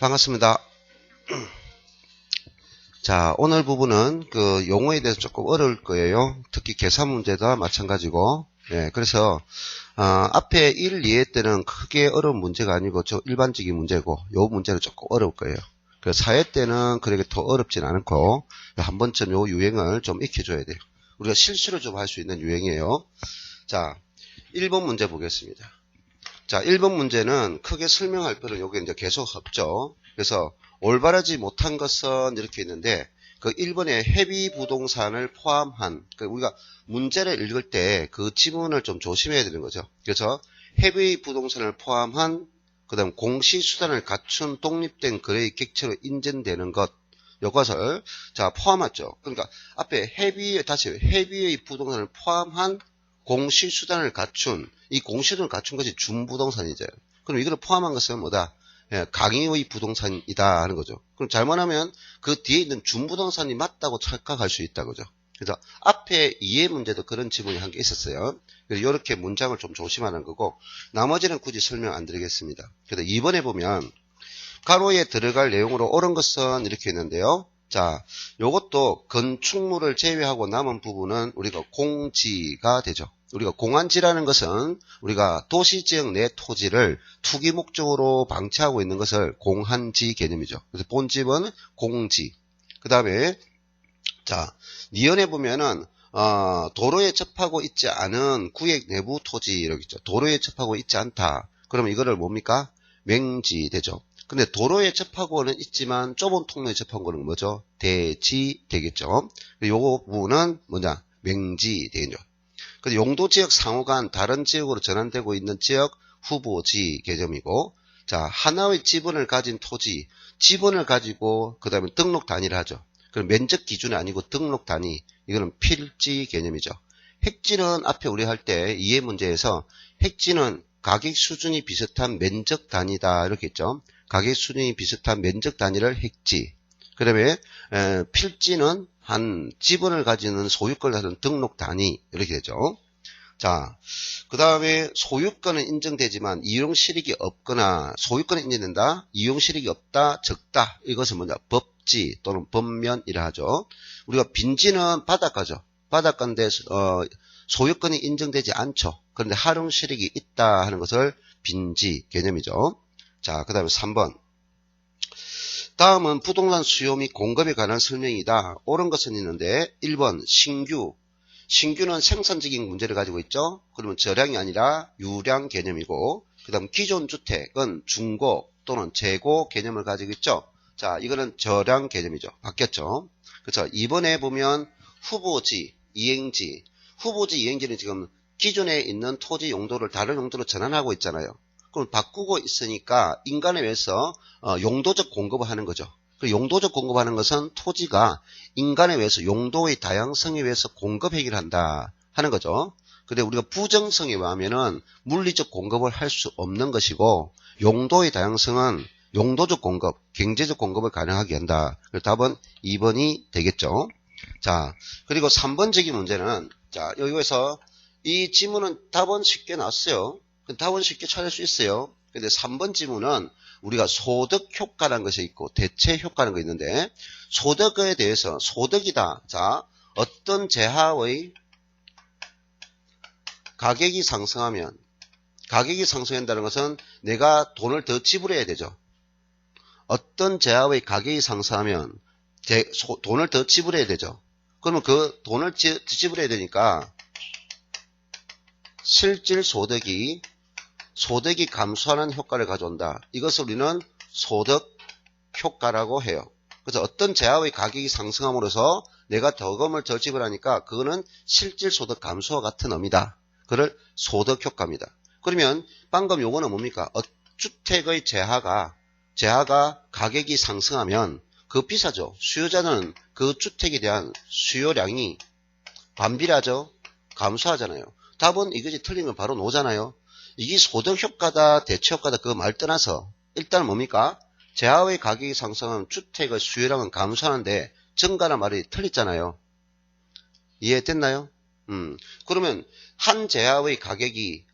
반갑습니다. 자, 오늘 부분은 그 용어에 대해서 조금 어려울 거예요. 특히 계산 문제도 마찬가지고. 그래서 앞에 1, 2회 때는 크게 어려운 문제가 아니고 좀 일반적인 문제고, 요 문제는 조금 어려울 거예요. 그 4회 때는 그렇게 더 어렵진 않고 한 번쯤 요 유행을 좀 익혀줘야 돼요. 우리가 실수를 좀 할 수 있는 유행이에요. 자, 1번 문제 보겠습니다. 자, 1번 문제는 크게 설명할 필요는 여기 이제 계속 없죠. 그래서 올바르지 못한 것은 이렇게 있는데, 그 1번에 헤비 부동산을 포함한, 우리가 문제를 읽을 때 그 지문을 좀 조심해야 되는 거죠. 그래서 헤비 부동산을 포함한, 그 다음 공시수단을 갖춘 독립된 거래의 객체로 인정되는 것, 요것을 자 포함하죠. 그러니까 앞에 헤비의 부동산을 포함한 공시수단을 갖춘, 이 공시수단을 갖춘 것이 준부동산이죠. 그럼 이걸 포함한 것은 뭐다? 강의의 부동산이다 하는 거죠. 그럼 잘못하면 그 뒤에 있는 준부동산이 맞다고 착각할 수 있다 그죠. 그래서 앞에 이해 문제도 그런 지문이 한 게 있었어요. 그래서 이렇게 문장을 좀 조심하는 거고, 나머지는 굳이 설명 안 드리겠습니다. 그래서 2번에 보면 가로에 들어갈 내용으로 옳은 것은 이렇게 있는데요. 자, 요것도 건축물을 제외하고 남은 부분은 우리가 공지가 되죠. 우리가 공한지라는 것은 우리가 도시지역 내 토지를 투기 목적으로 방치하고 있는 것을 공한지 개념이죠. 그래서 본집은 공지. 그 다음에 자, 니은에 보면은 도로에 접하고 있지 않은 구역 내부 토지 이렇게 있죠. 도로에 접하고 있지 않다. 그러면 이거를 뭡니까? 맹지 되죠. 근데 도로에 접하고는 있지만 좁은 통로에 접한 거는 뭐죠? 대지 되겠죠. 요거 부분은 뭐냐? 맹지 되겠죠. 그래서 용도지역 상호간 다른 지역으로 전환되고 있는 지역 후보지 개념이고, 자, 하나의 지분을 가진 토지, 지분을 가지고 그 다음에 등록 단위를 하죠. 그럼 면적 기준이 아니고 등록 단위, 이거는 필지 개념이죠. 핵지는 앞에 우리 할 때 이해 문제에서 핵지는 가격 수준이 비슷한 면적 단위다 이렇게 했죠. 가격 수준이 비슷한 면적 단위를 핵지. 그 다음에 필지는 한 지분을 가지는 소유권을 가진 등록 단위 이렇게 되죠. 자, 그 다음에 소유권은 인정되지만 이용실익이 없거나 소유권은 인정된다, 이용실익이 없다, 적다, 이것은 뭐냐? 법지 또는 법면이라 하죠. 우리가 빈지는 바닷가죠. 바닷가인데 소유권이 인정되지 않죠. 그런데 활용실익이 있다 하는 것을 빈지 개념이죠. 자, 그 다음에 3번. 다음은 부동산 수요 및 공급에 관한 설명이다. 옳은 것은 있는데 1번 신규는 생산적인 문제를 가지고 있죠. 그러면 저량이 아니라 유량 개념이고, 그 다음 기존 주택은 중고 또는 재고 개념을 가지고 있죠. 자, 이거는 저량 개념이죠. 바뀌었죠. 그렇죠. 이번에 보면 후보지, 이행지. 후보지, 이행지는 지금 기존에 있는 토지 용도를 다른 용도로 전환하고 있잖아요. 그럼 바꾸고 있으니까 인간에 의해서 용도적 공급을 하는 거죠. 그 용도적 공급하는 것은 토지가 인간에 의해서 용도의 다양성에 의해서 공급 행위를 한다 하는 거죠. 근데 우리가 부정성에 의하면은 물리적 공급을 할 수 없는 것이고, 용도의 다양성은 용도적 공급, 경제적 공급을 가능하게 한다. 그래서 답은 2번이 되겠죠. 자, 그리고 3번적인 문제는, 자, 여기에서 이 지문은 답은 쉽게 나왔어요. 답은 쉽게 찾을 수 있어요. 근데 3번 지문은 우리가 소득 효과라는 것이 있고 대체 효과라는 거 있는데, 소득에 대해서 소득이다. 자, 어떤 재화의 가격이 상승하면, 가격이 상승한다는 것은 내가 돈을 더 지불해야 되죠. 어떤 재화의 가격이 상승하면 돈을 더 지불해야 되죠. 그러면 그 돈을 지불해야 되니까 실질 소득이 감소하는 효과를 가져온다. 이것을 우리는 소득 효과라고 해요. 그래서 어떤 재화의 가격이 상승함으로써 내가 더금을 덜 지불하니까 그거는 실질 소득 감소와 같은 의미다. 그걸 소득 효과입니다. 그러면 방금 요거는 뭡니까? 주택의 재화가 가격이 상승하면 그 비싸죠. 수요자는 그 주택에 대한 수요량이 반비례하죠. 감소하잖아요. 답은 이것이 틀린 건 바로 노잖아요. 이게 소득 효과다, 대체 효과다, 그 말 떠나서 일단 뭡니까? 재화의 가격이 상승하면 주택의 수요량은 감소하는데 증가란 말이 틀렸잖아요. 이해됐나요? 그러면 한 재화의 가격이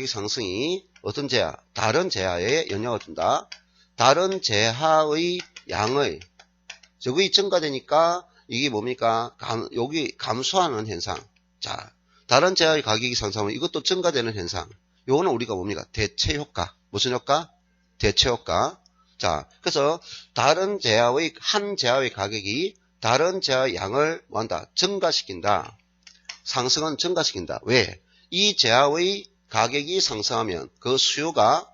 상승이 어떤 재화? 다른 재화에 영향을 준다. 다른 재하의 양의 저기 증가되니까 이게 뭡니까? 여기 감소하는 현상. 자, 다른 재하의 가격이 상승하면 이것도 증가되는 현상. 요거는 우리가 뭡니까? 대체 효과. 무슨 효과? 대체 효과. 자, 그래서 다른 재하의 한 재하의 가격이 다른 재하의 양을 뭐한다? 증가시킨다. 상승은 증가시킨다. 왜? 이 재하의 가격이 상승하면 그 수요가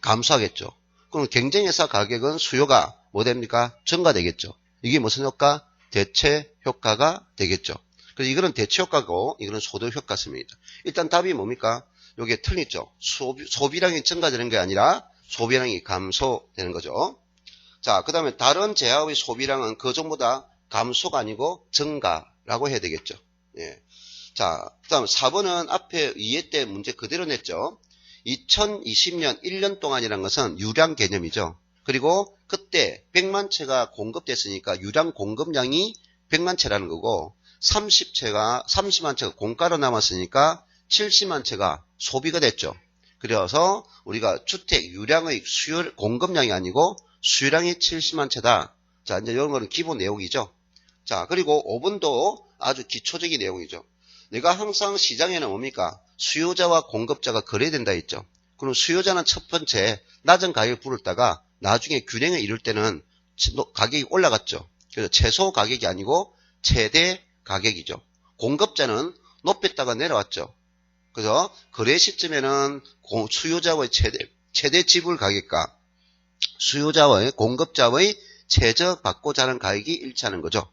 감소하겠죠. 그럼 경쟁회사 가격은 수요가 뭐 됩니까? 증가되겠죠. 이게 무슨 효과? 대체 효과가 되겠죠. 그래서 이거는 대체 효과고 이거는 소득 효과입니다. 일단 답이 뭡니까? 요게 틀리죠. 소비량이 증가되는 게 아니라 소비량이 감소되는 거죠. 자, 그 다음에 다른 재하의 소비량은 그 전보다 감소가 아니고 증가라고 해야 되겠죠. 예. 자, 그 다음 4번은 앞에 2회 때 문제 그대로 냈죠. 2020년 1년 동안이라는 것은 유량 개념이죠. 그리고 그때 100만 채가 공급됐으니까 유량 공급량이 100만 채라는 거고 30만 채가 공가로 남았으니까 70만 채가 소비가 됐죠. 그래서 우리가 주택 유량의 수요 공급량이 아니고 수요량이 70만 채다. 자, 이제 이런 거는 기본 내용이죠. 자, 그리고 5번도 아주 기초적인 내용이죠. 내가 항상 시장에는 뭡니까? 수요자와 공급자가 거래된다 했죠. 그럼 수요자는 첫 번째 낮은 가격을 부르다가 나중에 균형을 이룰 때는 가격이 올라갔죠. 그래서 최소 가격이 아니고 최대 가격이죠. 공급자는 높였다가 내려왔죠. 그래서 거래 시점에는 수요자의 최대 지불 가격과 수요자의 공급자의 최저받고자 하는 가격이 일치하는 거죠.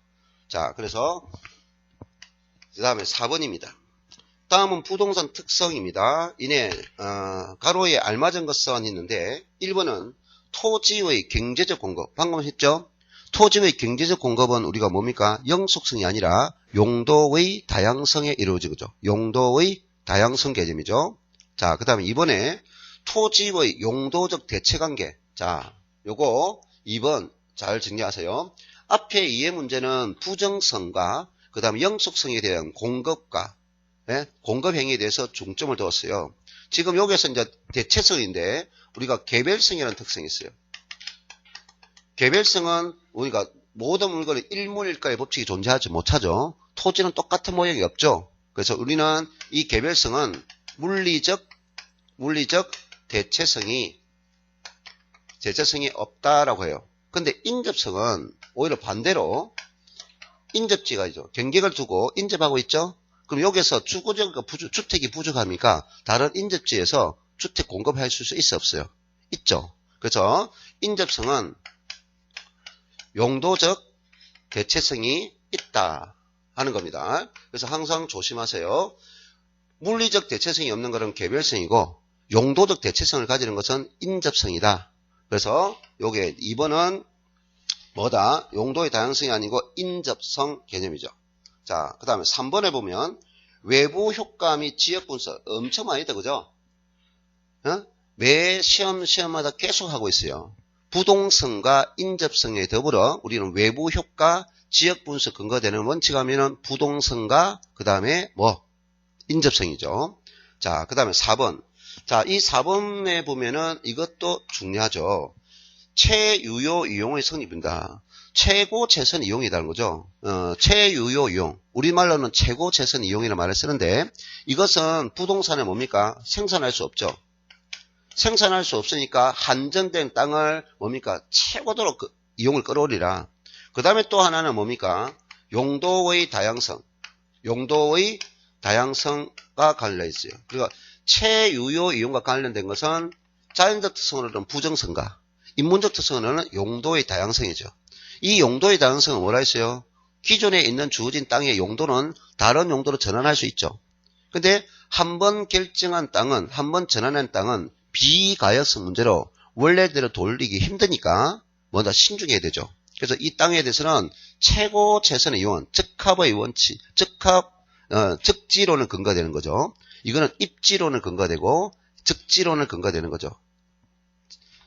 자, 그래서 그 다음에 4번입니다. 다음은 부동산 특성입니다. 이내 가로에 알맞은 것은 있는데 1번은 토지의 경제적 공급. 방금 했죠? 토지의 경제적 공급은 우리가 뭡니까? 영속성이 아니라 용도의 다양성에 이루어지죠. 용도의 다양성 개념이죠. 자, 그 다음에 2번에 토지의 용도적 대체관계. 자, 요거 2번 잘 정리하세요. 앞에 2의 문제는 부정성과 그 다음에 영속성에 대한 공급과 공급 행위에 대해서 중점을 두었어요. 지금 여기서 이제 대체성인데 우리가 개별성이라는 특성이 있어요. 개별성은 우리가 모든 물건의 일물일가의 법칙이 존재하지 못하죠. 토지는 똑같은 모양이 없죠. 그래서 우리는 이 개별성은 물리적 대체성이 없다라고 해요. 근데 인접성은 오히려 반대로 인접지가 있죠. 경계를 두고 인접하고 있죠. 그럼 여기서 주택이 부족합니까? 다른 인접지에서 주택 공급할 수 있어 없어요? 있죠. 그래서 인접성은 용도적 대체성이 있다 하는 겁니다. 그래서 항상 조심하세요. 물리적 대체성이 없는 것은 개별성이고 용도적 대체성을 가지는 것은 인접성이다. 그래서 요게 2번은 뭐다? 용도의 다양성이 아니고 인접성 개념이죠. 자, 그 다음에 3번에 보면 외부 효과 및 지역 분석 엄청 많이 있다, 그죠? 매 시험마다 계속 하고 있어요. 부동성과 인접성에 더불어 우리는 외부 효과, 지역 분석 근거되는 원칙하면은 부동성과 그 다음에 인접성이죠. 자, 그 다음에 4번. 자, 이 4번에 보면은 이것도 중요하죠. 최유효 이용의 성립입니다. 최고 최선 이용이라는 거죠. 최유효 이용. 우리말로는 최고 최선 이용이라는 말을 쓰는데 이것은 부동산에 뭡니까? 생산할 수 없죠. 생산할 수 없으니까 한정된 땅을 뭡니까? 최고도로 이용을 끌어올리라. 그 다음에 또 하나는 뭡니까? 용도의 다양성. 용도의 다양성과 관련있어요. 그리고 최유효 이용과 관련된 것은 자연적 특성으로는 부정성과 인문적 특성으로는 용도의 다양성이죠. 이 용도의 다양성은 뭐라 했어요? 기존에 있는 주어진 땅의 용도는 다른 용도로 전환할 수 있죠. 근데 한번 결정한 땅은, 한번 전환한 땅은 비가역성 문제로 원래대로 돌리기 힘드니까 뭔가 신중해야 되죠. 그래서 이 땅에 대해서는 최고 최선의 이용, 적합의 원칙, 적지론을 근거되는 거죠. 이거는 입지론을 근거되고 적지론을 근거되는 거죠.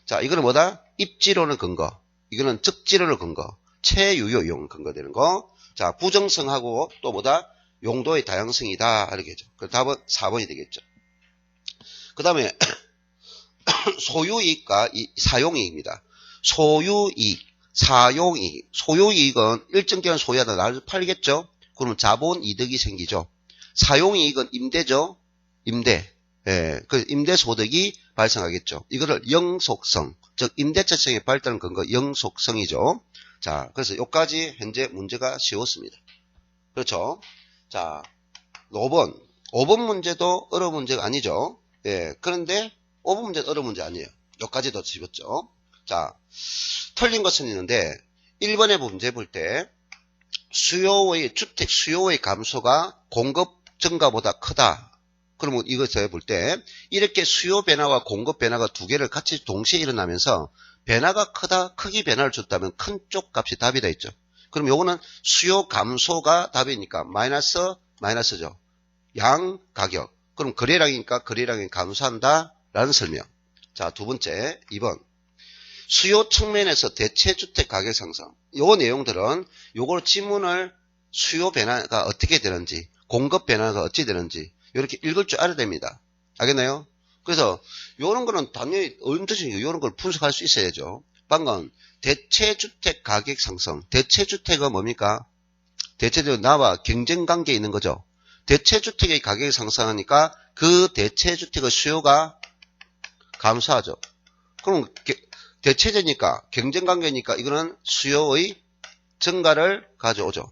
자, 이거는 뭐다? 입지론을 근거. 이거는 적지론을 근거. 최유효 이용 근거되는 거. 자, 부정성하고 또 뭐다? 용도의 다양성이다. 이렇게 죠. 그 답은 4번이 되겠죠. 그 다음에 소유이익과 사용이익입니다. 소유이익, 사용이익. 소유이익은 일정 기간 소유하다 나를 팔겠죠? 그러면 자본 이득이 생기죠. 사용이익은 임대죠? 임대. 예, 그 임대소득이 발생하겠죠. 이거를 영속성, 즉 임대차증의 발달 근거 영속성이죠. 자, 그래서 여기까지 현재 문제가 쉬웠습니다. 그렇죠? 자, 5번. 5번 문제도 어려운 문제가 아니죠. 예, 그런데 5번 문제도 어려운 문제 아니에요. 여기까지도 집었죠. 자, 틀린 것은 있는데 1번의 문제 볼 때 주택 수요의 감소가 공급 증가보다 크다. 그러면 이것을 볼 때 이렇게 수요 변화와 공급 변화가 두 개를 같이 동시에 일어나면서 변화가 크다, 크기 변화를 줬다면 큰 쪽 값이 답이다 했죠. 그럼 요거는 수요 감소가 답이니까 마이너스죠. 양 가격. 그럼 거래량이니까 거래량이 감소한다 라는 설명. 자, 두 번째 2번. 수요 측면에서 대체주택 가격 상승. 요 내용들은 요걸 지문을 수요 변화가 어떻게 되는지, 공급 변화가 어찌 되는지 이렇게 읽을 줄 알아야 됩니다. 알겠나요? 그래서 요런 거는 당연히 언제든지 요런 걸 분석할 수 있어야죠. 방금 대체주택 가격 상승. 대체주택은 뭡니까? 대체주택은 나와 경쟁 관계에 있는 거죠. 대체주택의 가격이 상승하니까 그 대체주택의 수요가 감소하죠. 그럼 대체제니까 경쟁관계니까 이거는 수요의 증가를 가져오죠.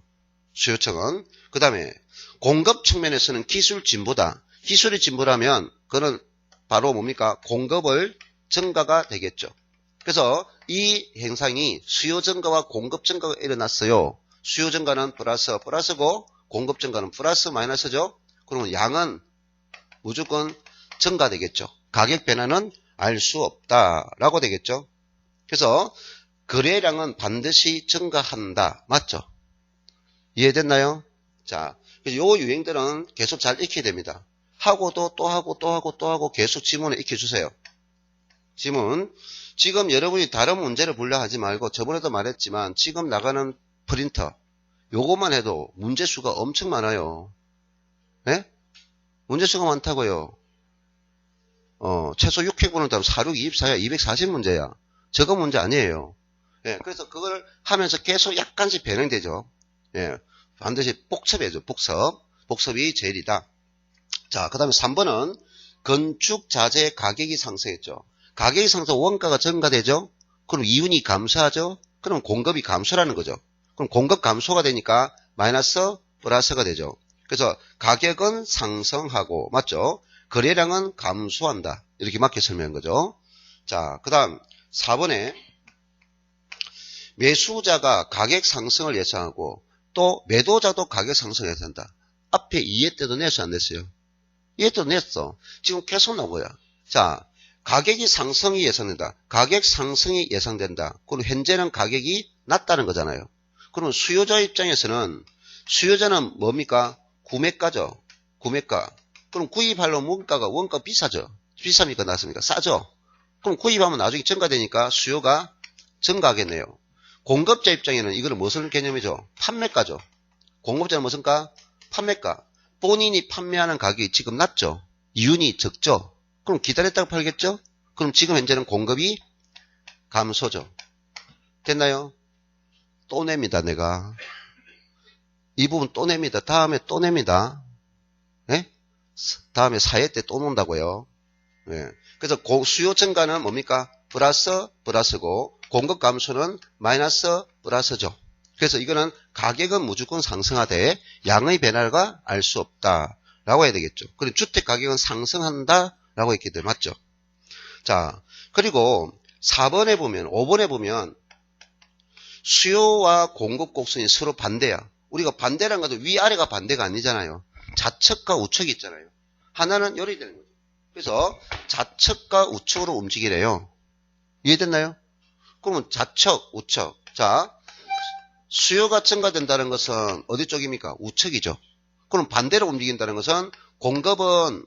수요층은. 그 다음에 공급 측면에서는 기술 진보다. 기술이 진보라면 그는 바로 뭡니까? 공급을 증가가 되겠죠. 그래서 이 현상이 수요 증가와 공급 증가가 일어났어요. 수요 증가는 플러스고 공급 증가는 플러스 마이너스죠. 그러면 양은 무조건 증가되겠죠. 가격 변화는 알 수 없다라고 되겠죠. 그래서 거래량은 반드시 증가한다. 맞죠? 이해됐나요? 자, 요 유행들은 계속 잘 익혀야 됩니다. 하고도 또 하고 계속 지문을 익혀주세요. 지문. 지금 여러분이 다른 문제를 보려 하지 말고 저번에도 말했지만 지금 나가는 프린터 요것만 해도 문제수가 엄청 많아요. 네? 문제수가 많다고요. 최소 6회분은 다음 46, 24야 240문제야. 저거 문제 아니에요. 예, 그래서 그걸 하면서 계속 약간씩 변형되죠. 예, 반드시 복습해야죠. 복습이 제일이다. 자, 그 다음에 3번은 건축 자재 가격이 상승했죠. 가격이 상승, 원가가 증가되죠. 그럼 이윤이 감소하죠. 그럼 공급이 감소라는 거죠. 그럼 공급 감소가 되니까 마이너스 플러스가 되죠. 그래서 가격은 상승하고, 맞죠? 거래량은 감소한다. 이렇게 맞게 설명한 거죠. 자, 그 다음 4번에 매수자가 가격 상승을 예상하고 또 매도자도 가격 상승을 예상한다. 앞에 이해 때도 냈어 안 냈어요? 이해 때도 냈어. 지금 계속 나오고요. 자, 가격이 상승이 예상된다. 가격 상승이 예상된다. 그럼 현재는 가격이 낮다는 거잖아요. 그럼 수요자 입장에서는 수요자는 뭡니까? 구매가죠. 구매가. 그럼 구입하려면 원가 비싸죠. 비쌉니까? 낮습니까? 싸죠. 그럼 구입하면 나중에 증가되니까 수요가 증가하겠네요. 공급자 입장에는 이거는 무슨 개념이죠? 판매가죠. 공급자는 무슨 가? 판매가. 본인이 판매하는 가격이 지금 낮죠. 이윤이 적죠. 그럼 기다렸다가 팔겠죠? 그럼 지금 현재는 공급이 감소죠. 됐나요? 또 냅니다, 내가. 이 부분 또 냅니다. 다음에 또 냅니다. 네? 다음에 사회 때 또 논다고요. 네. 그래서 수요 증가는 뭡니까? 플러스고 공급 감소는 마이너스 플러스죠. 그래서 이거는 가격은 무조건 상승하되 양의 변화가 알 수 없다라고 해야 되겠죠. 그리고 주택 가격은 상승한다라고 했기 때문에 맞죠. 자, 그리고 4번에 보면 5번에 보면 수요와 공급 곡선이 서로 반대야. 우리가 반대란 것도 위아래가 반대가 아니잖아요. 좌측과 우측이 있잖아요. 하나는 열이 되는 거죠. 그래서 좌측과 우측으로 움직이래요. 이해됐나요? 그러면 좌측, 우측. 자, 수요가 증가된다는 것은 어디 쪽입니까? 우측이죠. 그럼 반대로 움직인다는 것은 공급은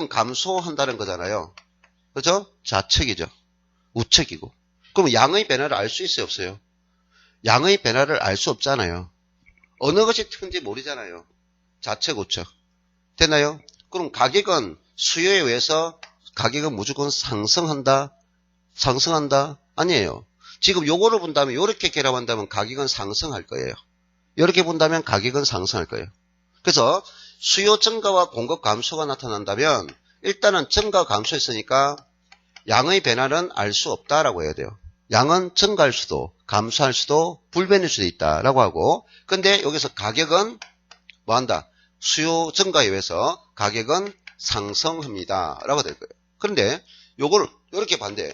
감소한다는 거잖아요. 그렇죠? 좌측이죠. 우측이고. 그럼 양의 변화를 알 수 있어요? 없어요? 양의 변화를 알 수 없잖아요. 어느 것이 큰지 모르잖아요. 좌측, 우측. 됐나요? 그럼 가격은 수요에 의해서 가격은 무조건 상승한다? 상승한다? 아니에요. 지금 요거를 본다면, 요렇게 결합한다면 가격은 상승할 거예요. 이렇게 본다면 가격은 상승할 거예요. 그래서 수요 증가와 공급 감소가 나타난다면 일단은 증가 감소했으니까 양의 변화는 알 수 없다라고 해야 돼요. 양은 증가할 수도 감소할 수도 불변일 수도 있다라고 하고, 근데 여기서 가격은 뭐한다? 수요 증가에 의해서 가격은 상승합니다 라고 될 거예요. 그런데 요걸 이렇게 반대해요.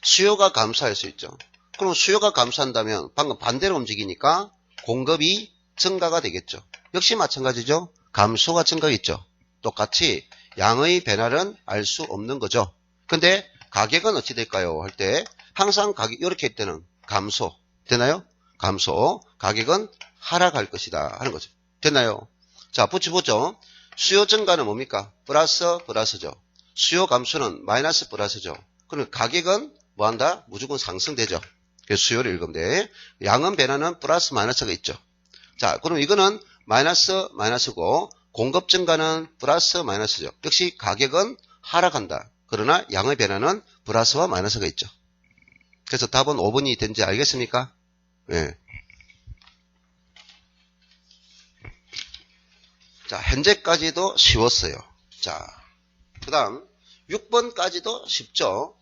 수요가 감소할 수 있죠. 그럼 수요가 감소한다면 방금 반대로 움직이니까 공급이 증가가 되겠죠. 역시 마찬가지죠. 감소가 증가겠죠. 똑같이 양의 변화는 알 수 없는 거죠. 근데 가격은 어찌 될까요? 할 때 항상 가격 이렇게 할 때는 감소 되나요? 감소, 가격은 하락할 것이다 하는 거죠. 됐나요? 자, 붙여보죠. 수요 증가는 뭡니까? 플러스죠. 수요 감소는 마이너스 플러스죠. 그럼 가격은 뭐한다? 무조건 상승되죠. 그래서 수요를 읽으면 돼. 양은 변화는 플러스 마이너스가 있죠. 자, 그럼 이거는 마이너스고 공급 증가는 플러스 마이너스죠. 역시 가격은 하락한다. 그러나 양의 변화는 플러스와 마이너스가 있죠. 그래서 답은 5번이 된지 알겠습니까? 예. 자, 현재까지도 쉬웠어요. 자, 그 다음 6번까지도 쉽죠.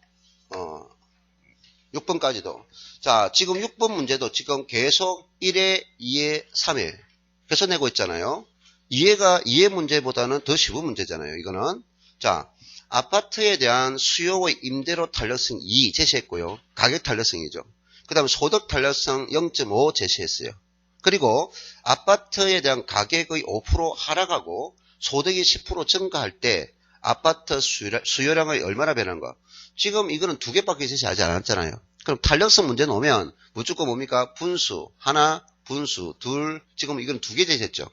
6번까지도. 자, 지금 6번 문제도 지금 계속 1회, 2회, 3회 계속 내고 있잖아요. 2회 문제보다는 더 쉬운 문제잖아요. 이거는. 자, 아파트에 대한 수요의 임대료 탄력성 2 제시했고요. 가격 탄력성이죠. 그 다음 소득 탄력성 0.5 제시했어요. 그리고 아파트에 대한 가격의 5% 하락하고 소득이 10% 증가할 때 아파트 수요량이 얼마나 변한가. 지금 이거는 두 개밖에 제시하지 않았잖아요. 그럼 탄력성 문제 놓으면 무조건 뭡니까? 분수 하나, 분수 둘. 지금 이건 두 개 제시했죠.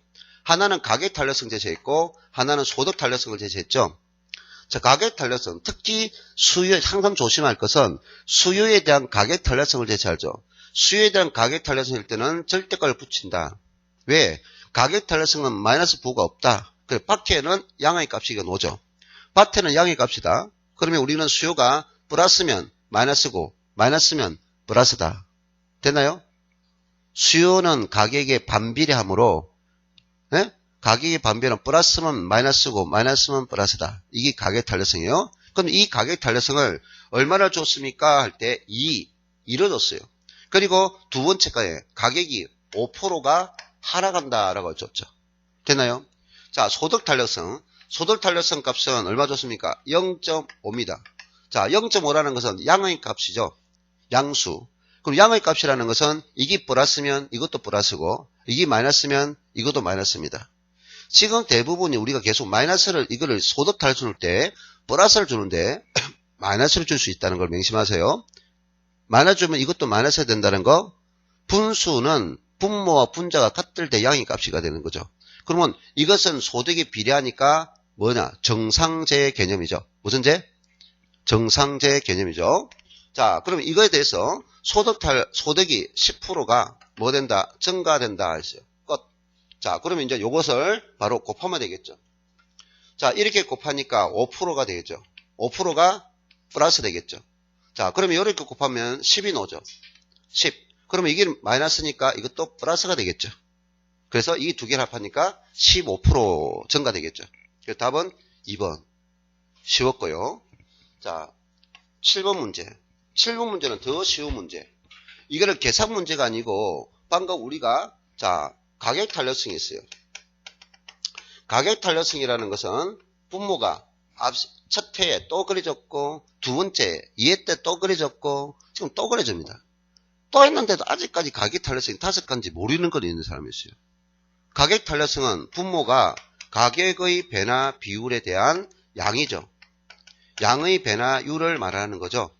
하나는 가격 탄력성 제시했고 하나는 소득 탄력성을 제시했죠. 자, 가격 탄력성, 특히 수요, 항상 조심할 것은 수요에 대한 가격 탄력성을 제시하죠. 수요에 대한 가격 탄력성일 때는 절대가를 붙인다. 왜? 가격 탄력성은 마이너스 부호가 없다. 그래, 밖에는 양의 값이 오죠. 밭에는 양의 값이다. 그러면 우리는 수요가 플러스면 마이너스고 마이너스면 플러스다. 됐나요? 수요는 가격의 반비례하므로, 네? 가격의 반비례는 플러스면 마이너스고 마이너스면 플러스다. 이게 가격 탄력성이에요. 그럼 이 가격 탄력성을 얼마나 줬습니까? 할 때 2를 줬어요. 그리고 두 번째가에 가격이 5%가 하락한다라고 줬죠. 됐나요? 자, 소득 탄력성. 소득 탄력성 값은 얼마 줬습니까? 0.5입니다. 자, 0.5라는 것은 양의 값이죠. 양수. 그럼 양의 값이라는 것은 이게 플러스면 이것도 플러스고 이게 마이너스면 이것도 마이너스입니다. 지금 대부분이 우리가 계속 마이너스를 이거를 소득 탄력성을 때 플러스를 주는데 마이너스를 줄 수 있다는 걸 명심하세요. 마이너스 주면 이것도 마이너스가 된다는 거. 분수는 분모와 분자가 같을 때 양의 값이가 되는 거죠. 그러면 이것은 소득이 비례하니까 뭐냐? 정상제 개념이죠. 무슨 제? 정상제 개념이죠. 자, 그럼 이거에 대해서 소득이 10%가 뭐 된다? 증가된다 했어요. 끝. 자, 그러면 이제 요것을 바로 곱하면 되겠죠. 자, 이렇게 곱하니까 5%가 되겠죠. 5%가 플러스 되겠죠. 자, 그러면 이렇게 곱하면 10이 나오죠. 10. 그러면 이게 마이너스니까 이것도 플러스가 되겠죠. 그래서 이 두 개를 합하니까 15% 증가되겠죠. 그래서 답은 2번. 쉬웠고요. 자, 7번 문제. 7번 문제는 더 쉬운 문제. 이거는 계산 문제가 아니고 방금 우리가 자, 가격 탄력성이 있어요. 가격 탄력성이라는 것은 분모가 첫 회에 또 그려졌고 두 번째 2회 때 또 그려졌고 지금 또 그려집니다. 또 했는데도 아직까지 가격 탄력성이 5가지 모르는 건 있는 사람이 있어요. 가격 탄력성은 분모가 가격의 변화 비율에 대한 양이죠. 양의 변화율을 말하는 거죠.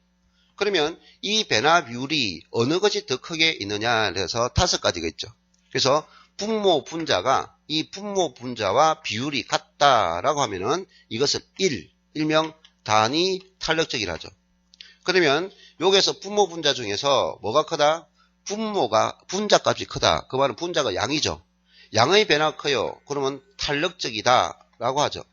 그러면 이 변화 비율이 어느 것이 더 크게 있느냐 해서 5가지가 있죠. 그래서 분모 분자가 이 분모 분자와 비율이 같다라고 하면은 이것은 1, 일명 단위 탄력적이라죠. 그러면 여기서 분모 분자 중에서 뭐가 크다? 분모가 분자 값이 크다. 그 말은 분자가 양이죠. 양의 변화가 커요. 그러면 탄력적이다 라고 하죠.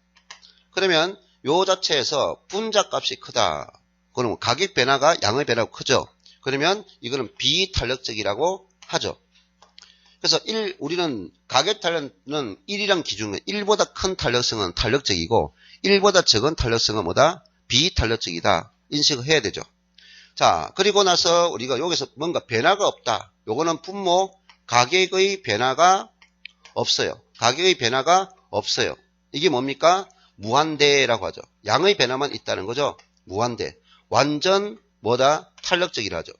그러면 요 자체에서 분자값이 크다. 그럼 가격 변화가 양의 변화가 크죠. 그러면 이거는 비탄력적이라고 하죠. 그래서 우리는 가격 탄력은 1이란 기준은 1보다 큰 탄력성은 탄력적이고 1보다 적은 탄력성은 뭐다? 비탄력적이다. 인식을 해야 되죠. 자, 그리고 나서 우리가 여기서 뭔가 변화가 없다. 요거는 분모 가격의 변화가 없어요. 가격의 변화가 없어요. 이게 뭡니까? 무한대라고 하죠. 양의 변화만 있다는 거죠. 무한대. 완전 뭐다? 탄력적이라 하죠.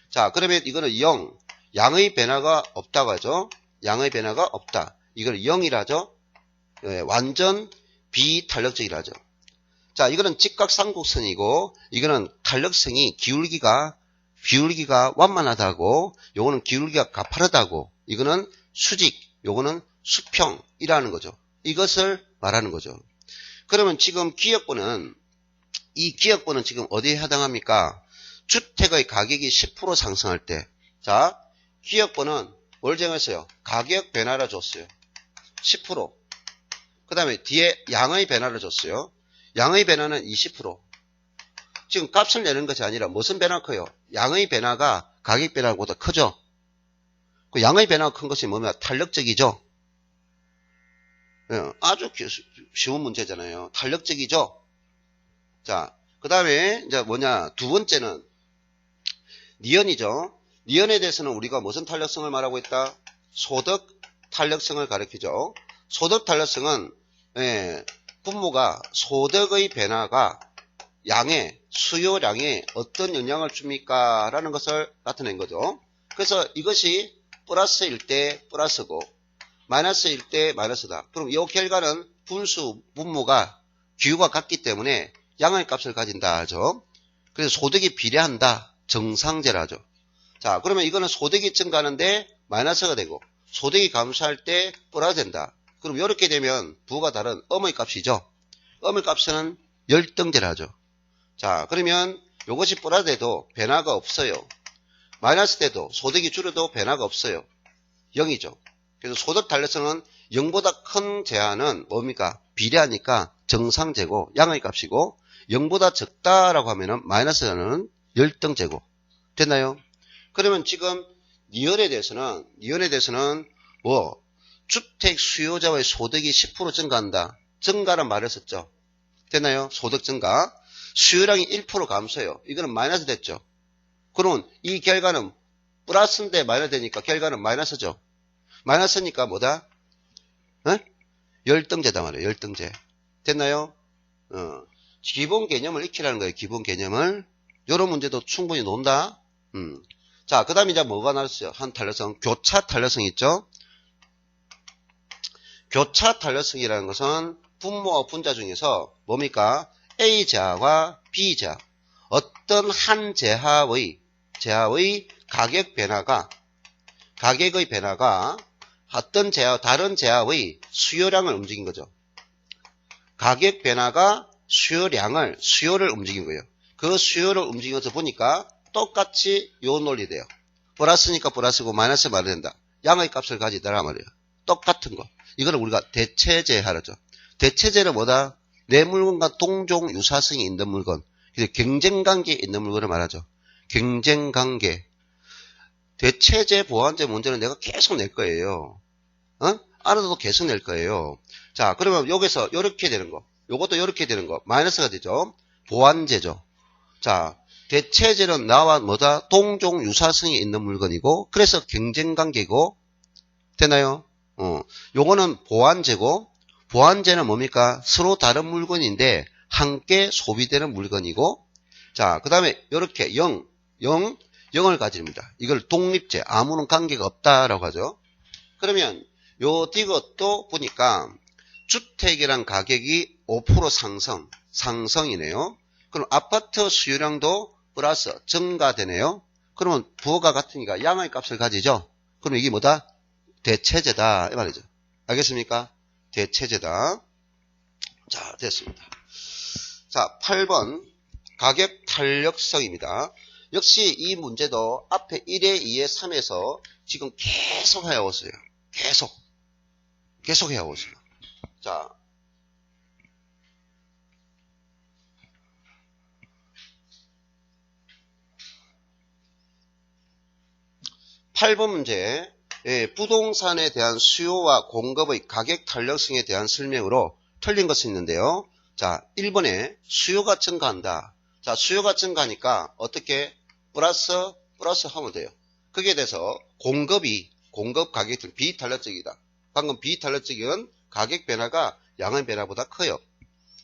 자, 그러면 이거는 0. 양의 변화가 없다고 하죠. 양의 변화가 없다. 이걸 0이라 하죠. 예, 완전 비탄력적이라 하죠. 자, 이거는 직각삼각선이고 이거는 탄력성이 기울기가 완만하다고, 요거는 기울기가 가파르다고, 이거는 수직, 요거는 수평이라는 거죠. 이것을 말하는 거죠. 그러면 지금 이 기억번은 지금 어디에 해당합니까? 주택의 가격이 10% 상승할 때. 자, 기억번은 뭘 정했어요? 가격 변화를 줬어요. 10%. 그 다음에 뒤에 양의 변화를 줬어요. 양의 변화는 20%. 지금 값을 내는 것이 아니라 무슨 변화가 커요? 양의 변화가 가격 변화보다 크죠? 그 양의 변화가 큰 것이 뭐냐? 탄력적이죠? 예, 아주 쉬운 문제잖아요. 탄력적이죠? 자, 그 다음에 이제 뭐냐? 두 번째는 니은이죠. 니은에 대해서는 우리가 무슨 탄력성을 말하고 있다? 소득 탄력성을 가리키죠. 소득 탄력성은 분모가 소득의 변화가 양의 수요량에 어떤 영향을 줍니까? 라는 것을 나타낸 거죠. 그래서 이것이 플러스일 때 플러스고 마이너스일 때 마이너스다. 그럼 이 결과는 분모가 기호가 같기 때문에 양의 값을 가진다 하죠. 그래서 소득이 비례한다. 정상제라 하죠. 자, 그러면 이거는 소득이 증가하는데 마이너스가 되고 소득이 감소할 때 플러스 된다. 그럼 이렇게 되면 부가 다른 음의 값이죠. 음의 값은 열등제라 하죠. 자, 그러면 이것이 플러스 돼도 변화가 없어요. 마이너스 돼도 소득이 줄어도 변화가 없어요. 0이죠. 그래서 소득 탄력성은 0보다 큰 제한은 뭡니까? 비례하니까 정상제고 양의 값이고 0보다 적다라고 하면은 마이너스는 열등제고. 됐나요? 그러면 지금 니은에 대해서는 뭐 주택 수요자의 소득이 10% 증가한다. 증가란 말을 썼죠. 됐나요? 소득 증가. 수요량이 1% 감소해요. 이거는 마이너스 됐죠. 그러면 이 결과는 플러스인데 마이너스 되니까 결과는 마이너스죠. 마이너스니까 뭐다? 열등제다 말이에요. 열등제. 됐나요? 기본 개념을 익히라는 거예요. 기본 개념을. 이런 문제도 충분히 논다. 자, 그 다음에 이제 뭐가 나왔어요? 한 탄력성. 교차 탄력성 있죠? 교차 탄력성이라는 것은 분모와 분자 중에서 뭡니까? A제하와 B제하. 어떤 한 제하의 가격의 변화가 어떤 제하, 다른 제하의 수요량을 움직인 거죠. 가격 변화가 수요를 움직인 거예요. 그 수요를 움직이면서 보니까 똑같이 요 논리 돼요. 플러스니까 플러스고 마이너스 말이 된다. 양의 값을 가지더라 말이에요. 똑같은 거. 이거는 우리가 대체제 하죠. 대체제는 뭐다? 내 물건과 동종 유사성이 있는 물건. 경쟁관계에 있는 물건을 말하죠. 경쟁관계. 대체제 보완제 문제는 내가 계속 낼 거예요. 알아도 계속 낼 거예요. 자, 그러면 여기서 이렇게 되는 거. 요것도 이렇게 되는 거. 마이너스가 되죠. 보완제죠. 자, 대체제는 나와 뭐다? 동종 유사성이 있는 물건이고, 그래서 경쟁관계고, 되나요? 요거는 보완제고, 보완제는 뭡니까? 서로 다른 물건인데, 함께 소비되는 물건이고, 자, 그 다음에 이렇게 0을 가집니다. 이걸 독립제, 아무런 관계가 없다라고 하죠. 그러면 이것도 보니까 주택이란 가격이 5% 상승이네요. 그럼 아파트 수요량도 플러스 증가되네요. 그러면 부호가 같으니까 양의 값을 가지죠. 그럼 이게 뭐다? 대체제다 이 말이죠. 알겠습니까? 대체제다. 자, 됐습니다. 자, 8번 가격 탄력성입니다. 역시 이 문제도 앞에 1에 2에 3에서 지금 계속 해왔어요. 계속 해왔어요. 자, 8번 문제. 예, 부동산에 대한 수요와 공급의 가격 탄력성에 대한 설명으로 틀린 것이 있는데요. 자, 1번에 수요가 증가한다. 자, 수요가 증가하니까 어떻게 플러스 하면 돼요. 거기에 대해서 공급 가격이 비탄력적이다. 방금 비탄력적인 가격 변화가 양의 변화보다 커요.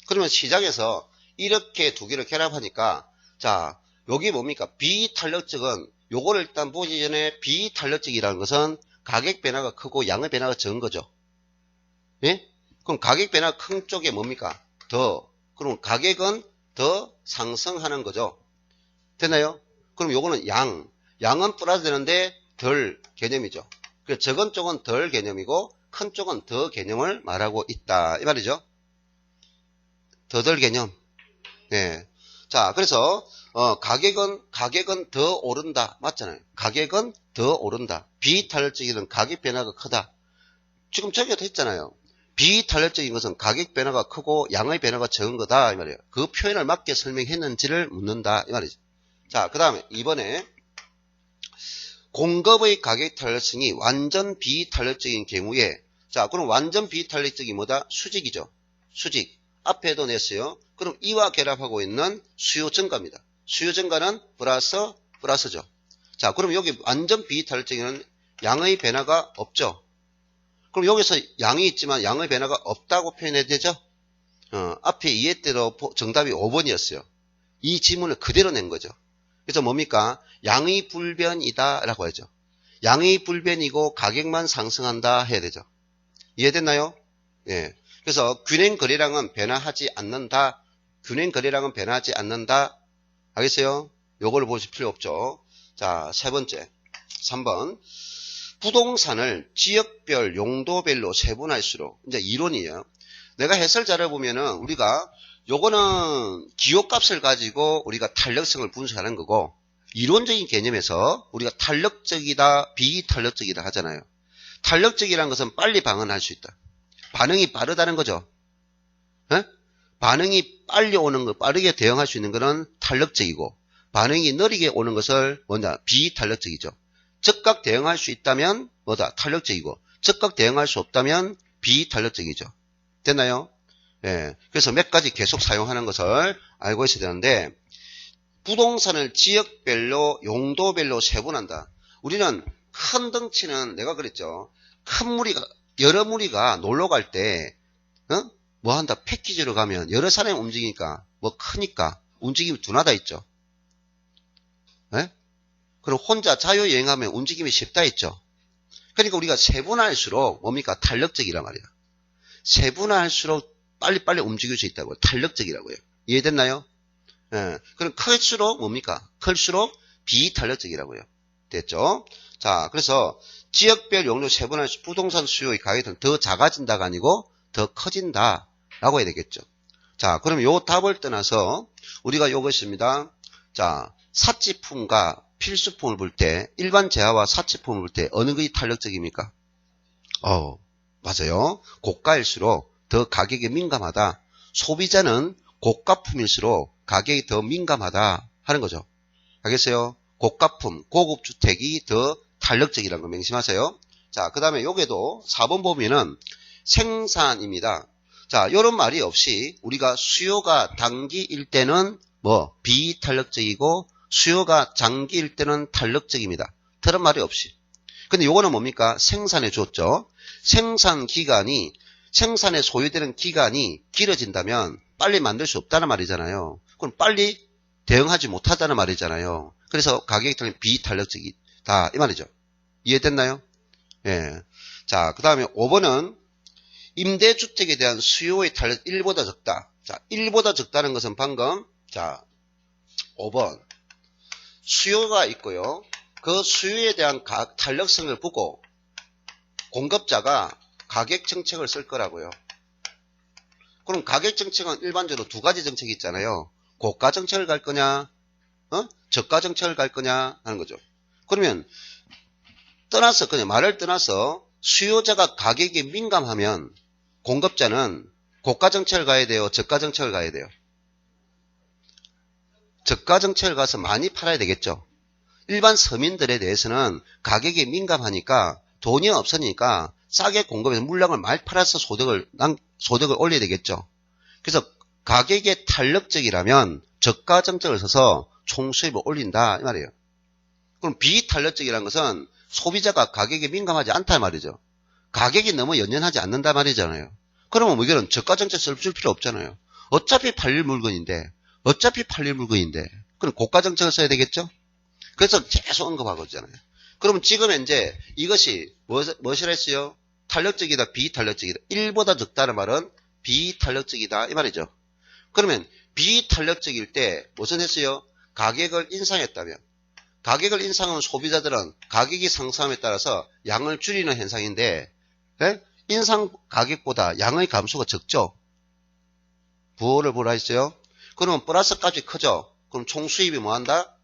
그러면 시장에서 이렇게 두 개를 결합하니까 자, 여기 뭡니까? 비탄력적은 요거를 일단 보기 전에 비탄력적이라는 것은 가격 변화가 크고 양의 변화가 적은 거죠. 예? 그럼 가격 변화가 큰 쪽에 뭡니까? 그럼 가격은 더 상승하는 거죠. 됐나요? 그럼 요거는 양은 플러스 되는데 덜 개념이죠. 그래서 적은 쪽은 덜 개념이고 큰 쪽은 더 개념을 말하고 있다. 이 말이죠. 덜 개념. 네. 자, 그래서 가격은 더 오른다. 맞잖아요. 가격은 더 오른다. 비탄력적인 가격 변화가 크다. 지금 저기도 했잖아요. 비탄력적인 것은 가격 변화가 크고 양의 변화가 적은 거다. 이 말이에요. 그 표현을 맞게 설명했는지를 묻는다. 이 말이죠. 자, 그 다음에 이번에 공급의 가격 탄력성이 완전 비탄력적인 경우에 자, 그럼 완전 비탄력적이 뭐다? 수직이죠. 수직. 앞에도 냈어요. 그럼 이와 결합하고 있는 수요 증가입니다. 수요 증가는 플러스죠. 자, 그럼 여기 완전 비탄력적인 양의 변화가 없죠. 그럼 여기서 양이 있지만 양의 변화가 없다고 표현해야 되죠? 앞에 이해대로 정답이 5번이었어요. 이 지문을 그대로 낸 거죠. 그래서 뭡니까? 양의 불변이다 라고 하죠. 양의 불변이고 가격만 상승한다 해야 되죠. 이해됐나요? 예. 그래서 균행 거래량은 변화하지 않는다. 균행 거래량은 변화하지 않는다. 알겠어요? 요걸 보실 필요 없죠. 자, 세 번째. 3번. 부동산을 지역별, 용도별로 세분할수록, 이제 이론이에요. 내가 해설 자료 보면은 우리가 요거는 기호값을 가지고 우리가 탄력성을 분석하는 거고, 이론적인 개념에서 우리가 탄력적이다, 비탄력적이다 하잖아요. 탄력적이라는 것은 빨리 방언할 수 있다. 반응이 빠르다는 거죠. 에? 반응이 빨리 오는 거, 빠르게 대응할 수 있는 것은 탄력적이고, 반응이 느리게 오는 것을 뭐냐? 비탄력적이죠. 즉각 대응할 수 있다면 뭐다? 탄력적이고, 즉각 대응할 수 없다면 비탄력적이죠. 됐나요? 예. 그래서 몇 가지 계속 사용하는 것을 알고 있어야 되는데, 부동산을 지역별로, 용도별로 세분한다. 우리는 큰 덩치는 내가 그랬죠. 여러 무리가 놀러 갈 때, 뭐 한다? 패키지로 가면 여러 사람이 움직이니까, 뭐 크니까 움직임이 둔하다 있죠. 예? 그럼 혼자 자유여행하면 움직임이 쉽다 했죠. 그러니까 우리가 세분화할수록 뭡니까? 탄력적이란 말이야. 세분화할수록 빨리빨리 움직일 수 있다고요. 탄력적이라고요. 이해됐나요? 예. 그럼 클수록 뭡니까? 클수록 비탄력적이라고요. 됐죠? 자, 그래서 지역별 용도 세분화할수록 부동산 수요의 가격은 더 작아진다가 아니고 더 커진다 라고 해야 되겠죠. 자, 그럼 요 답을 떠나서 우리가 요것입니다. 자, 사치품과 필수품을 볼 때, 일반 재화와 사치품을 볼 때 어느 것이 탄력적입니까? 맞아요. 고가일수록 더 가격에 민감하다. 소비자는 고가품일수록 가격이 더 민감하다 하는 거죠. 알겠어요? 고가품, 고급 주택이 더 탄력적이라는 거 명심하세요. 자, 그 다음에 요게도 4번 보면은 생산입니다. 자, 이런 말이 없이 우리가 수요가 단기일 때는 뭐 비탄력적이고 수요가 장기일 때는 탄력적입니다. 그런 말이 없이. 근데 요거는 뭡니까? 생산해 줬죠. 생산에 소요되는 기간이 길어진다면 빨리 만들 수 없다는 말이잖아요. 그럼 빨리 대응하지 못하다는 말이잖아요. 그래서 가격이 비탄력적이다 이 말이죠. 이해됐나요? 예. 자, 그 다음에 5번은 임대주택에 대한 수요의 탄력 1보다 적다. 자, 1보다 적다는 것은 방금 자 5번 수요가 있고요. 그 수요에 대한 탄력성을 보고 공급자가 가격 정책을 쓸 거라고요. 그럼 가격 정책은 일반적으로 두 가지 정책이 있잖아요. 고가 정책을 갈 거냐, 저가 정책을 갈 거냐 하는 거죠. 그러면 그냥 말을 떠나서 수요자가 가격에 민감하면 공급자는 고가 정책을 가야 돼요, 저가 정책을 가야 돼요. 저가 정책을 가서 많이 팔아야 되겠죠. 일반 서민들에 대해서는 가격에 민감하니까 돈이 없으니까 싸게 공급해서 물량을 많이 팔아서 소득을 올려야 되겠죠. 그래서 가격에 탄력적이라면 저가 정책을 써서 총수입을 올린다 이 말이에요. 그럼 비탄력적이라는 것은 소비자가 가격에 민감하지 않다 말이죠. 가격이 너무 연연하지 않는다 말이잖아요. 그러면 뭐 이거는 저가 정책 쓸 필요 없잖아요. 어차피 팔릴 물건인데 그럼 고가 정책을 써야 되겠죠. 그래서 계속 언급하거든요. 그러면 지금 현재 이것이 무엇이라 했어요? 탄력적이다, 비탄력적이다. 1보다 적다는 말은 비탄력적이다 이 말이죠. 그러면 비탄력적일 때 무슨 했어요? 가격을 인상했다면, 가격을 인상한 소비자들은 가격이 상승함에 따라서 양을 줄이는 현상인데, 네? 인상 가격보다 양의 감소가 적죠. 부호를 보라 했어요. 그러면 플러스 값이 크죠. 그럼 총 수입이 뭐한다?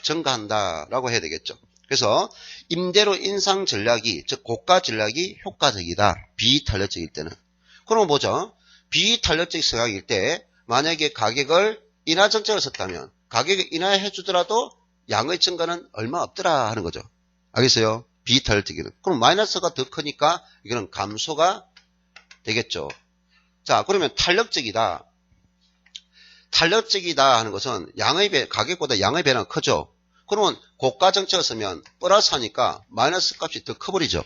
증가한다 라고 해야 되겠죠. 그래서 임대료 인상 전략이, 즉 고가 전략이 효과적이다. 비탄력적일 때는. 그러면 뭐죠? 비탄력적 성향일 때 만약에 가격을 인하 정책을 썼다면 가격을 인하해 주더라도 양의 증가는 얼마 없더라 하는 거죠. 알겠어요? 비탄력적이는. 그럼 마이너스가 더 크니까 이거는 감소가 되겠죠. 자, 그러면 탄력적이다. 탄력적이다 하는 것은 가격보다 양의 변화가 크죠. 그러면 고가 정책을 쓰면 플러스 하니까 마이너스 값이 더 커버리죠.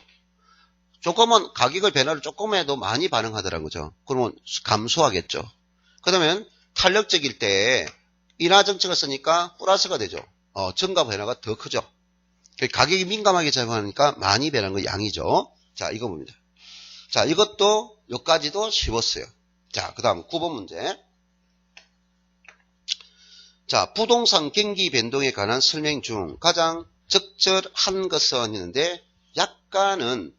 조금은 가격의 변화를 조금 해도 많이 반응하더라는 거죠. 그러면 감소하겠죠. 그러면 탄력적일 때 인하 정책을 쓰니까 플러스가 되죠. 증가 변화가 더 크죠. 가격이 민감하게 작용하니까 많이 변한 거 양이죠. 자, 이거 봅니다. 자, 이것도 여기까지도 쉬웠어요. 자, 그 다음 9번 문제. 자, 부동산 경기 변동에 관한 설명 중 가장 적절한 것은 있는데 약간은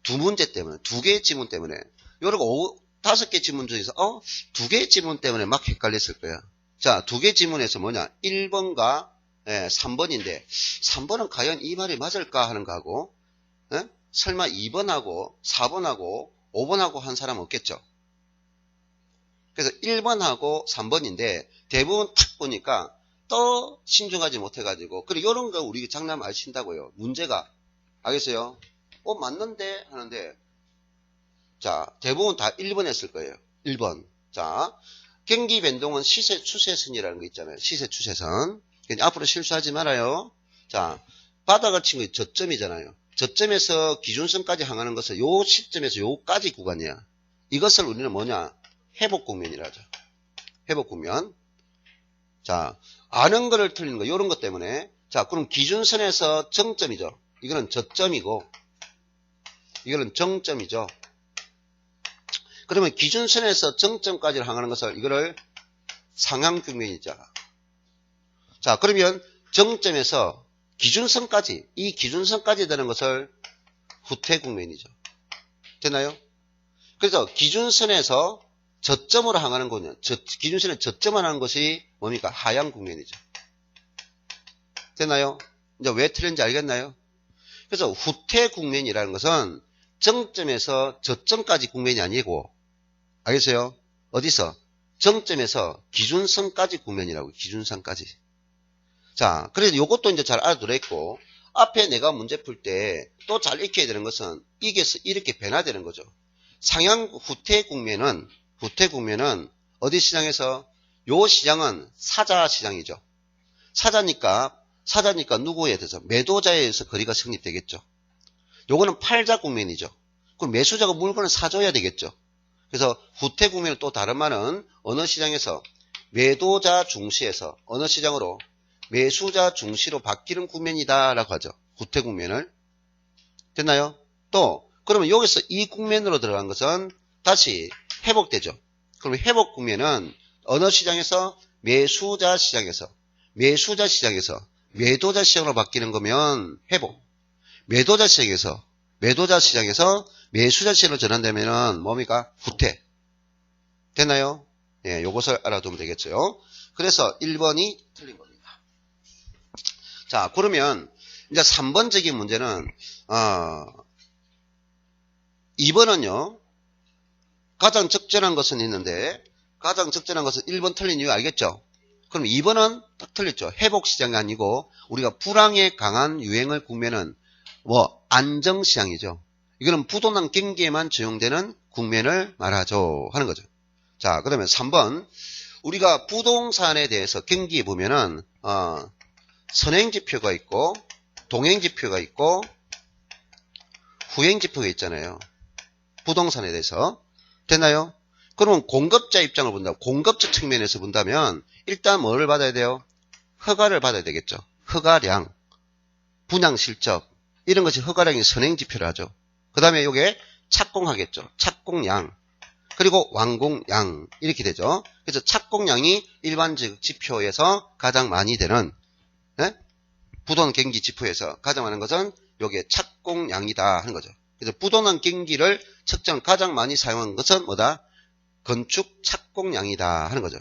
두 문제 때문에, 두 개의 지문 때문에, 요렇게 5개 지문 중에서, 2개의 지문 때문에 막 헷갈렸을 거야. 자, 2개 지문에서 뭐냐? 1번과 3번인데, 3번은 과연 이 말이 맞을까 하는 거하고, 설마 2번하고, 4번하고, 5번하고 한 사람 없겠죠? 그래서 1번하고 3번인데, 대부분 탁 보니까, 또 신중하지 못해가지고, 그리고 요런 거 우리 장난 많이 친다고요. 문제가. 알겠어요? 맞는데? 하는데, 자, 대부분 다 1번 했을 거예요. 1번. 자, 경기 변동은 시세 추세선이라는 거 있잖아요. 시세 추세선. 앞으로 실수하지 말아요. 자, 바닥을 친 거 저점이잖아요. 저점에서 기준선까지 향하는 것은 요 시점에서 요까지 구간이야. 이것을 우리는 뭐냐? 회복 국면이라 하죠. 회복 국면. 자, 아는 거를 틀리는 거, 요런 것 때문에. 자, 그럼 기준선에서 정점이죠. 이거는 저점이고, 이거는 정점이죠. 그러면 기준선에서 정점까지 향하는 것을 이거를 상향 국면이죠. 자, 그러면 정점에서 기준선까지, 이 기준선까지 되는 것을 후퇴 국면이죠. 되나요? 그래서 기준선에서 저점으로 향하는 거는, 기준선에 저점을 하는 것이 뭡니까? 하향 국면이죠. 되나요? 이제 왜 틀린지 알겠나요? 그래서 후퇴 국면이라는 것은 정점에서 저점까지 국면이 아니고, 알겠어요? 어디서? 정점에서 기준선까지 국면이라고, 기준선까지. 자, 그래서 요것도 이제 잘 알아들었고, 앞에 내가 문제 풀 때 또 잘 익혀야 되는 것은 이게 이렇게 변화되는 거죠. 상향 후퇴 국면은 어디 시장에서? 요 시장은 사자 시장이죠. 사자니까 누구에 대해서? 매도자에 의해서 거래가 성립되겠죠. 요거는 팔자 국면이죠. 그럼 매수자가 물건을 사줘야 되겠죠. 그래서 후퇴 국면은 또 다른 말은 어느 시장에서? 매도자 중시에서 어느 시장으로? 매수자 중시로 바뀌는 국면이다 라고 하죠. 후퇴 국면을. 됐나요? 또 그러면 여기서 이 국면으로 들어간 것은 다시 회복되죠. 그럼 회복 국면은 어느 시장에서? 매수자 시장에서 매도자 시장으로 바뀌는 거면 회복. 매도자 시장에서 매수자 시장으로 전환되면은 뭡니까? 후퇴. 됐나요? 예, 요것을 알아두면 되겠죠. 그래서 1번이 틀린 겁니다. 자, 그러면 이제 3번적인 문제는 2번은요. 가장 적절한 것은 있는데 가장 적절한 것은 1번 틀린 이유 알겠죠? 그럼 2번은 딱 틀렸죠. 회복시장이 아니고 우리가 불황에 강한 유행을 국면은 뭐 안정시장이죠. 이거는 부도난 경기에만 적용되는 국면을 말하죠 하는 거죠. 자, 그러면 3번 우리가 부동산에 대해서 경기에 보면은 선행지표가 있고 동행지표가 있고 후행지표가 있잖아요. 부동산에 대해서 됐나요? 그러면 공급자 입장을 본다. 공급자 측면에서 본다면 일단 뭐를 받아야 돼요? 허가를 받아야 되겠죠. 허가량, 분양 실적 이런 것이 허가량이 선행지표를 하죠. 그 다음에 이게 착공하겠죠. 착공량 그리고 완공량 이렇게 되죠. 그래서 착공량이 일반적 지표에서 가장 많이 되는 부도난 경기 지표에서 가장 많은 것은 요게 착공량이다 하는 거죠. 그래서 부도난 경기를 측정 가장 많이 사용한 것은 뭐다? 건축 착공량이다 하는 거죠.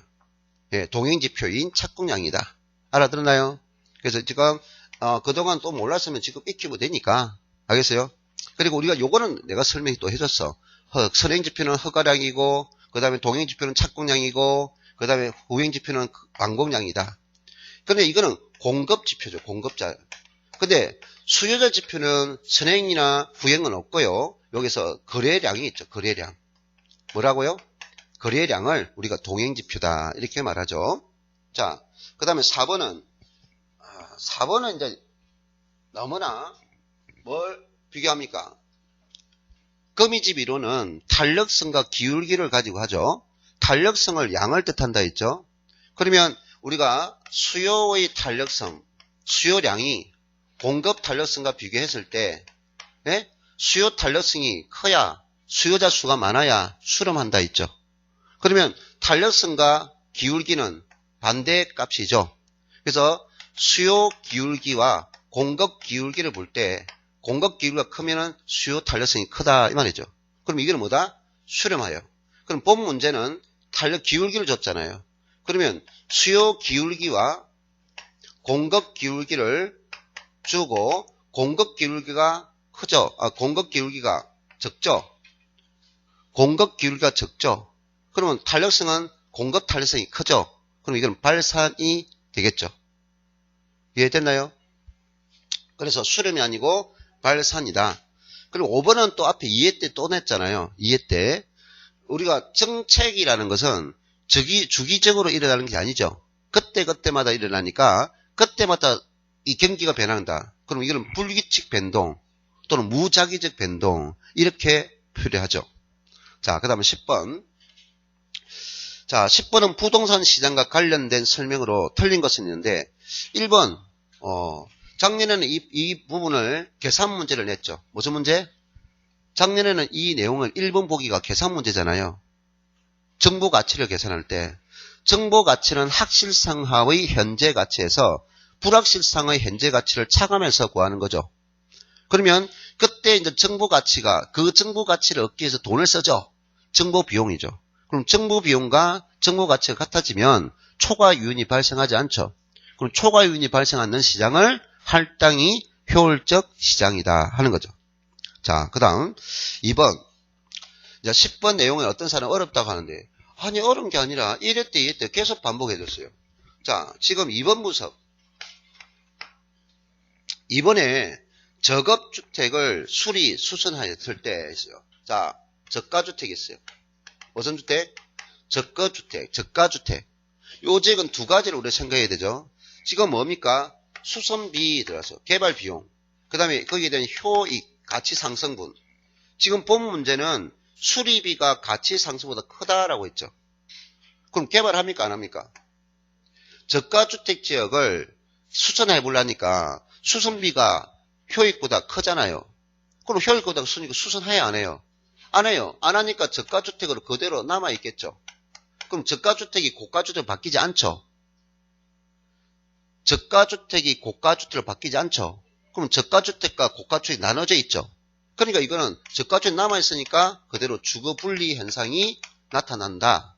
예, 동행지표인 착공량이다. 알아들었나요? 그래서 지금 그동안 또 몰랐으면 지금 익히면 되니까 알겠어요? 그리고 우리가 요거는 내가 설명이 또 해줬어. 선행지표는 허가량이고 그 다음에 동행지표는 착공량이고 그 다음에 후행지표는 완공량이다. 근데 이거는 공급지표죠. 공급자. 근데 수요자 지표는 선행이나 후행은 없고요. 여기서 거래량이 있죠. 거래량. 뭐라고요? 거래량을 우리가 동행지표다 이렇게 말하죠. 자, 그 다음에 4번은 이제 너무나 뭘 비교합니까? 거미집 이론은 탄력성과 기울기를 가지고 하죠. 탄력성을 양을 뜻한다 했죠. 그러면 우리가 수요의 탄력성, 수요량이 공급 탄력성과 비교했을 때 수요 탄력성이 커야 수요자 수가 많아야 수렴한다 했죠. 그러면 탄력성과 기울기는 반대 값이죠. 그래서 수요 기울기와 공급 기울기를 볼 때 공급 기울기가 크면은 수요 탄력성이 크다 이 말이죠. 그럼 이게 뭐다? 수렴하여. 그럼 본 문제는 탄력 기울기를 줬잖아요. 그러면 수요 기울기와 공급 기울기를 주고 공급 기울기가 크죠. 공급 기울기가 적죠. 공급 기울기가 적죠. 그러면 탄력성은 공급 탄력성이 크죠. 그럼 이건 발산이 되겠죠. 이해됐나요? 그래서 수렴이 아니고 발산이다. 그리고 5번은 또 앞에 이해 때 또 냈잖아요. 이해 때. 우리가 정책이라는 것은 주기적으로 일어나는 게 아니죠. 그때그때마다 일어나니까 그때마다 이 경기가 변한다. 그럼 이거는 불규칙 변동 또는 무작위적 변동 이렇게 표현하죠. 자, 그 다음에 10번. 자, 10번은 부동산 시장과 관련된 설명으로 틀린 것은 있는데 1번 작년에는 이 부분을 계산 문제를 냈죠. 무슨 문제? 작년에는 이 내용을 1번 보기가 계산 문제잖아요. 정보 가치를 계산할 때 정보 가치는 확실상의 현재 가치에서 불확실상의 현재 가치를 차감해서 구하는 거죠. 그러면 그때 이제 정보 가치가 그 정보 가치를 얻기 위해서 돈을 쓰죠. 정보 비용이죠. 그럼 정보 비용과 정보 가치가 같아지면 초과 유인이 발생하지 않죠. 그럼 초과 유인이 발생하는 시장을 할당이 효율적 시장이다 하는 거죠. 자, 그 다음 2번. 이제 10번 내용은 어떤 사람은 어렵다고 하는데 아니 어려운 게 아니라 1회 때 2회 때 계속 반복해줬어요. 자, 지금 2번 분석. 이번에 저급주택을 수선하였을 때 있어요. 자, 저가주택이 있어요. 무슨 주택? 저가주택. 요 지역은 두 가지를 우리가 생각해야 되죠. 지금 뭡니까? 수선비 들어가서 개발 비용. 그 다음에 거기에 대한 효익, 가치 상승분. 지금 본 문제는 수리비가 가치 상승보다 크다라고 했죠. 그럼 개발합니까? 안 합니까? 저가주택 지역을 수선해 보려니까 수선비가 효익보다 크잖아요. 그럼 효익보다 크니까 수선해야 안 해요? 안 해요. 안 하니까 저가주택으로 그대로 남아있겠죠. 그럼 저가주택이 고가주택으로 바뀌지 않죠. 저가주택이 고가주택으로 바뀌지 않죠. 그럼 저가주택과 고가주택이 나눠져 있죠. 그러니까 이거는 저가주택 남아있으니까 그대로 주거분리 현상이 나타난다.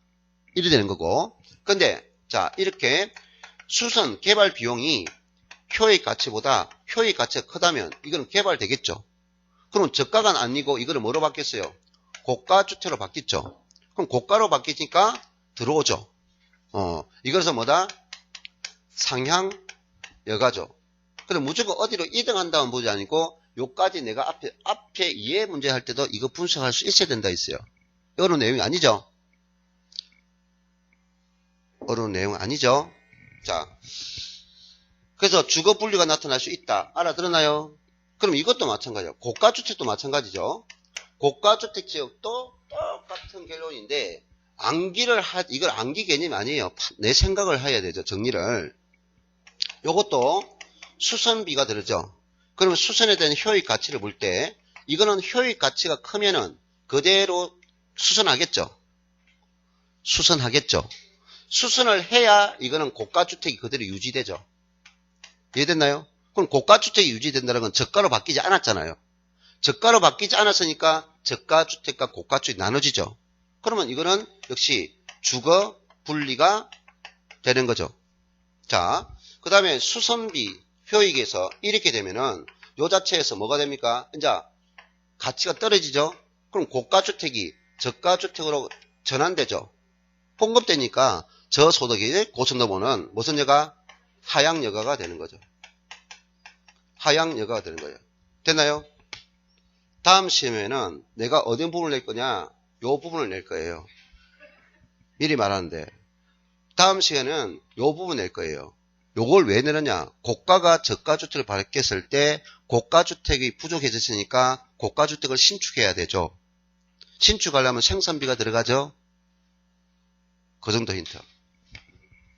이래 되는 거고. 근데 자 이렇게 수선 개발 비용이 효익 가치보다 효익 가치가 크다면 이거는 개발되겠죠. 그럼 저가가 아니고 이거를 뭐로 바뀌었어요? 고가주택으로 바뀌었죠. 그럼 고가로 바뀌니까 들어오죠. 이것은 뭐다? 상향 여가죠. 그럼 무조건 어디로 이동한다는 문제 아니고 요까지 내가 앞에 이해 문제 할 때도 이거 분석할 수 있어야 된다 했어요. 어려운 내용이 아니죠. 어려운 내용 아니죠. 자, 그래서 주거 분리가 나타날 수 있다. 알아들었나요? 그럼 이것도 마찬가지예요. 고가주택도 마찬가지죠. 고가주택 지역도 똑같은 결론인데 이걸 암기 개념이 아니에요. 내 생각을 해야 되죠. 정리를. 요것도 수선비가 들어죠. 그러면 수선에 대한 효익 가치를 볼 때 이거는 효익 가치가 크면은 그대로 수선하겠죠. 수선하겠죠. 수선을 해야 이거는 고가주택이 그대로 유지되죠. 이해됐나요? 그럼 고가주택이 유지된다는 건 저가로 바뀌지 않았잖아요. 저가로 바뀌지 않았으니까 저가주택과 고가주택이 나눠지죠. 그러면 이거는 역시 주거 분리가 되는 거죠. 자, 그 다음에 수선비 효익에서 이렇게 되면은 요 자체에서 뭐가 됩니까? 이제 가치가 떨어지죠. 그럼 고가주택이 저가주택으로 전환되죠. 봉급되니까 저소득이 고선도보는 무슨 여가? 하향여가가 되는 거죠. 하향여가가 되는 거예요. 됐나요? 다음 시험에는 내가 어떤 부분을 낼 거냐? 요 부분을 낼 거예요. 미리 말하는데 다음 시간은 요 부분 낼 거예요. 요걸 왜 내느냐? 고가가 저가주택을 발행했을 때 고가주택이 부족해졌으니까 고가주택을 신축해야 되죠. 신축하려면 생산비가 들어가죠. 그 정도 힌트.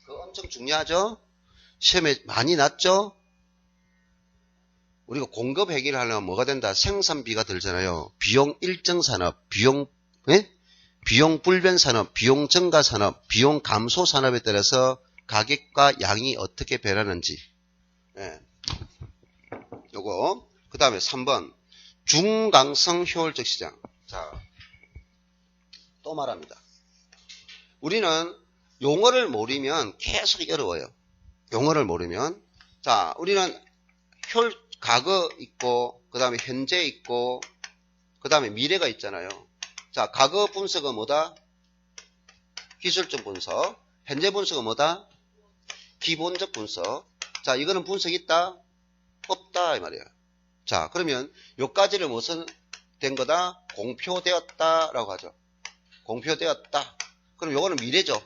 그거 엄청 중요하죠? 시험에 많이 났죠? 우리가 공급 해결을 하려면 뭐가 된다? 생산비가 들잖아요. 비용 일정 산업, 비용 불변 산업, 비용 증가 산업, 비용 감소 산업에 따라서 가격과 양이 어떻게 변하는지. 예. 요거. 그 다음에 3번. 중강성 효율적 시장. 자, 또 말합니다. 우리는 용어를 모르면 계속 어려워요. 용어를 모르면. 자, 우리는 과거 있고, 그 다음에 현재 있고, 그 다음에 미래가 있잖아요. 자, 과거 분석은 뭐다? 기술적 분석. 현재 분석은 뭐다? 기본적 분석. 자, 이거는 분석 있다? 없다 이 말이야. 자, 그러면 요까지를 무슨 된 거다? 공표되었다 라고 하죠. 공표되었다. 그럼 요거는 미래죠.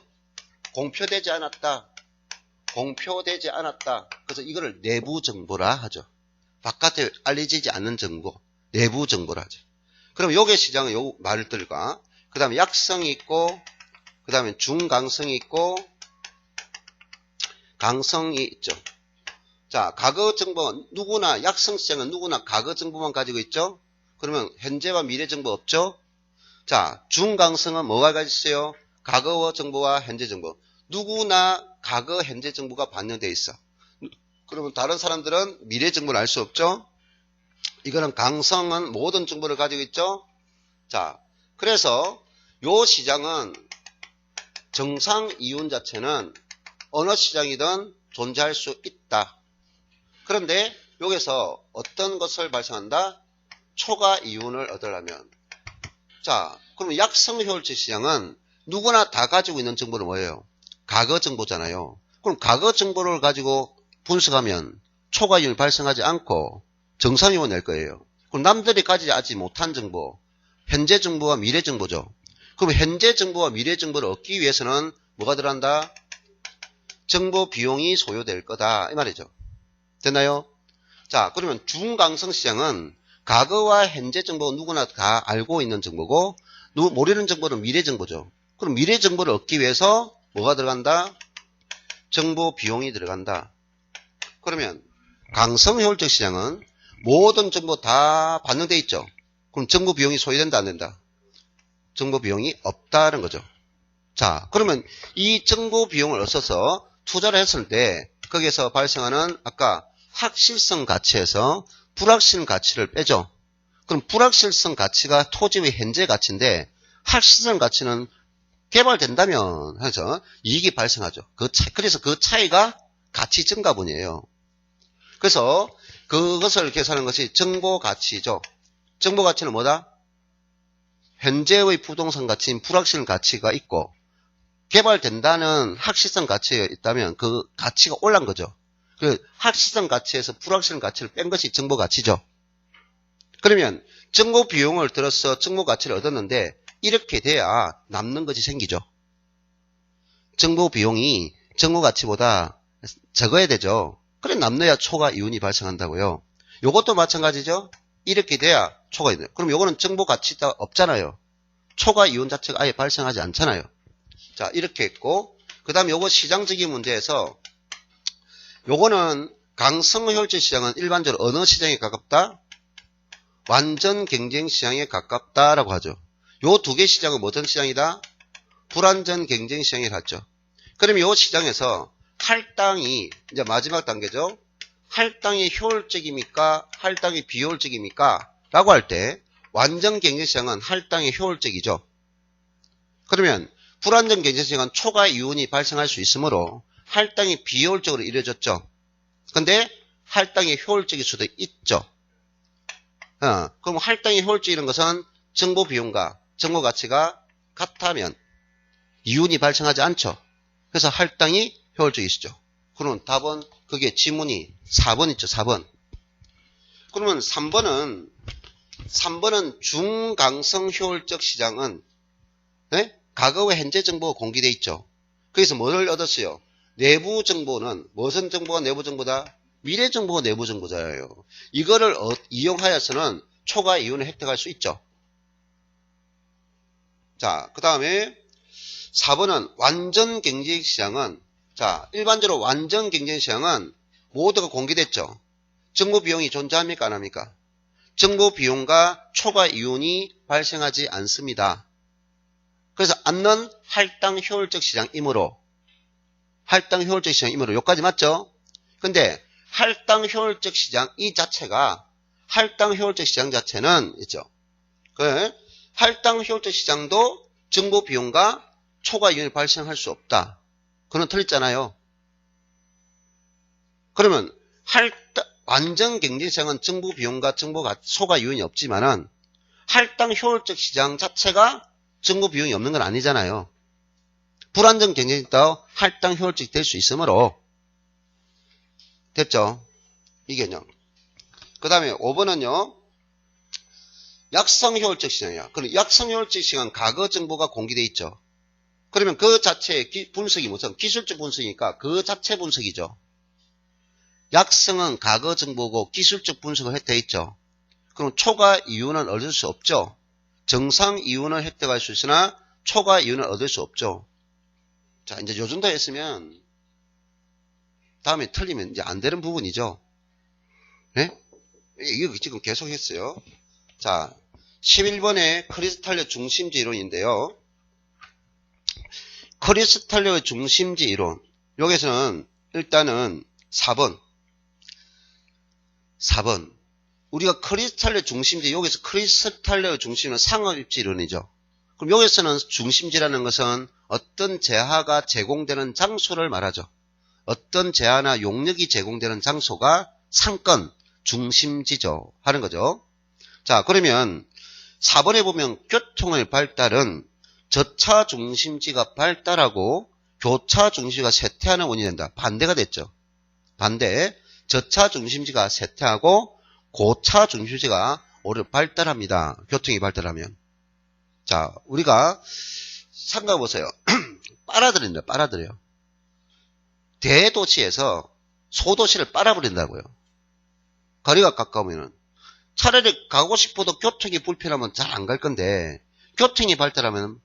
공표되지 않았다. 공표되지 않았다. 그래서 이거를 내부 정보라 하죠. 바깥에 알려지지 않는 정보, 내부 정보라 하죠. 그럼 요게 시장은 요 말들과 그 다음에 약성이 있고 그 다음에 중강성이 있고 강성이 있죠. 자, 과거 정보 누구나 약성 시장은 누구나 과거 정보만 가지고 있죠. 그러면 현재와 미래 정보 없죠. 자, 중강성은 뭐가 가지고 있어요? 과거 정보와 현재 정보. 누구나 과거 현재 정보가 반영되어 있어. 그러면 다른 사람들은 미래 정보를 알 수 없죠. 이거는 강성은 모든 정보를 가지고 있죠. 자, 그래서 요 시장은 정상 이윤 자체는 어느 시장이든 존재할 수 있다. 그런데 여기서 어떤 것을 발생한다? 초과 이윤을 얻으려면. 자, 그럼 약성 효율적 시장은 누구나 다 가지고 있는 정보는 뭐예요? 과거 정보잖아요. 그럼 과거 정보를 가지고 분석하면 초과 이윤이 발생하지 않고 정상 이윤을 낼 거예요. 그럼 남들이 가지지 못한 정보, 현재 정보와 미래 정보죠. 그럼 현재 정보와 미래 정보를 얻기 위해서는 뭐가 들어간다? 정보 비용이 소요될 거다 이 말이죠. 됐나요? 자, 그러면 중강성 시장은 과거와 현재 정보가 누구나 다 알고 있는 정보고 모르는 정보는 미래 정보죠. 그럼 미래 정보를 얻기 위해서 뭐가 들어간다? 정보 비용이 들어간다. 그러면 강성 효율적 시장은 모든 정보 다 반영되어 있죠. 그럼 정보 비용이 소요된다 안 된다? 정보 비용이 없다는 거죠. 자, 그러면 이 정보 비용을 얻어서 투자를 했을 때 거기에서 발생하는 아까 확실성 가치에서 불확실 가치를 빼죠. 그럼 불확실성 가치가 토지의 현재 가치인데 확실성 가치는 개발된다면 해서 이익이 발생하죠. 그래서 그 차이가 가치 증가분이에요. 그래서 그것을 계산하는 것이 정보 가치죠. 정보 가치는 뭐다? 현재의 부동산 가치인 불확실 가치가 있고 개발된다는 확실성 가치가 있다면 그 가치가 올라간 거죠. 그 확실성 가치에서 불확실한 가치를 뺀 것이 정보 가치죠. 그러면 정보 비용을 들어서 정보 가치를 얻었는데 이렇게 돼야 남는 것이 생기죠. 정보 비용이 정보 가치보다 적어야 되죠. 그래 남는 초과 이윤이 발생한다고요. 요것도 마찬가지죠. 이렇게 돼야 초과 이윤. 그럼 요거는 정보 가치가 없잖아요. 초과 이윤 자체가 아예 발생하지 않잖아요. 자, 이렇게 했고, 그 다음 요거 시장적인 문제에서 요거는 강성효율적 시장은 일반적으로 어느 시장에 가깝다? 완전 경쟁 시장에 가깝다라고 하죠. 요 두 개 시장은 어떤 시장이다? 불완전 경쟁 시장에 갔죠. 그럼 요 시장에서 할당이 이제 마지막 단계죠. 할당이 효율적입니까? 할당이 비효율적입니까? 라고 할 때 완전 경쟁 시장은 할당이 효율적이죠. 그러면 불완전 경쟁 시장은 초과 이윤이 발생할 수 있으므로 할당이 비효율적으로 이루어졌죠. 근데 할당이 효율적일 수도 있죠. 그럼 할당이 효율적인 것은 정보 비용과 정보 가치가 같다면 이윤이 발생하지 않죠. 그래서 할당이 효율적이시죠. 그러면 답은 그게 지문이 4번 있죠. 4번. 그러면 3번은 중강성 효율적 시장은 네? 과거와 현재 정보가 공개되어 있죠. 그래서 뭐를 얻었어요? 내부 정보는 무슨 정보가 내부 정보다? 미래 정보가 내부 정보잖아요. 이거를 이용하여서는 초과 이윤을 획득할 수 있죠. 자, 그 다음에 4번은 완전 경쟁 시장은 자, 일반적으로 완전 경쟁 시장은 모두가 공개됐죠. 정보 비용이 존재합니까? 안 합니까? 정보 비용과 초과 이윤이 발생하지 않습니다. 그래서 않는 할당 효율적 시장이므로 여기까지 맞죠? 근데 할당 효율적 시장 이 자체가 할당 효율적 시장 자체는 있죠. 그 할당 효율적 시장도 정보 비용과 초과 이윤이 발생할 수 없다. 그건 틀렸잖아요. 그러면 완전 경쟁 시장은 정보 비용과 초과 이윤이 없지만은 할당 효율적 시장 자체가 정보 비용이 없는 건 아니잖아요. 불완전 경쟁이 있다고 할당 효율적이 될 수 있으므로 됐죠? 이 개념. 그 다음에 5번은요. 약성 효율적 시장이야. 그럼 약성 효율적 시장은 과거 정보가 공개되어 있죠. 그러면 그 자체의 분석이 무슨 기술적 분석이니까 그 자체 분석이죠. 약성은 과거 정보고 기술적 분석을 획득해 있죠. 그럼 초과 이윤은 얻을 수 없죠. 정상 이윤을 획득할 수 있으나 초과 이윤을 얻을 수 없죠. 자, 이제 요 정도 했으면 다음에 틀리면 이제 안 되는 부분이죠. 네? 이거 지금 계속 했어요. 자, 11번의 크리스탈력 중심지 이론인데요. 크리스탈력의 중심지 이론. 여기서는 일단은 4번. 우리가 크리스탈력 중심지, 여기서 크리스탈력의 중심은 상업입지 이론이죠. 그럼 여기서는 중심지라는 것은 어떤 재화가 제공되는 장소를 말하죠. 어떤 재화나 용역이 제공되는 장소가 상권, 중심지죠. 하는 거죠. 자, 그러면 4번에 보면 교통의 발달은 저차 중심지가 발달하고 교차 중심지가 쇠퇴하는 원인이 된다. 반대가 됐죠. 반대. 저차 중심지가 쇠퇴하고 고차 중심지가 오히려 발달합니다. 교통이 발달하면. 자, 우리가 생각해 보세요. 빨아들인다. 빨아들여요. 대도시에서 소도시를 빨아버린다고요. 거리가 가까우면은. 차라리 가고 싶어도 교통이 불편하면 잘 안 갈 건데 교통이 발달하면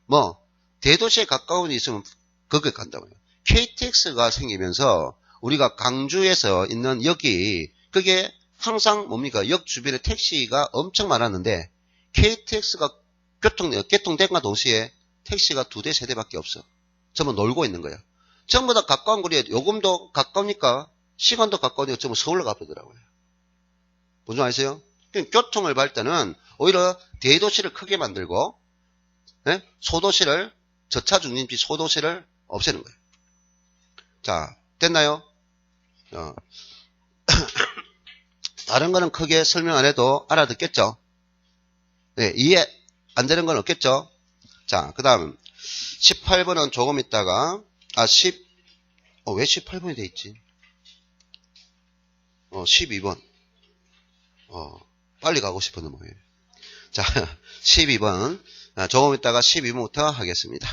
대도시에 가까운 데 있으면 거기에 간다고요. KTX가 생기면서 우리가 강주에서 있는 역이 그게 항상 뭡니까? 역 주변에 택시가 엄청 많았는데 KTX가 개통된과 동시에 택시가 2대, 3대밖에 없어. 전부 놀고 있는 거야. 전부 다 가까운 거리에 요금도 가까우니까 시간도 가까우니까 전부 서울로 가버리더라고요. 무슨 말 아세요? 교통의 발달은 오히려 대도시를 크게 만들고 소도시를 저차 중심지 소도시를 없애는 거예요. 자, 됐나요? 다른 거는 크게 설명 안 해도 알아듣겠죠? 네, 이해 안 되는 건 없겠죠? 자, 그 다음 18번은 조금 있다가, 왜 18번이 돼 있지? 12번. 빨리 가고 싶었는 뭐예요. 자, 12번. 조금 있다가 12번부터 하겠습니다.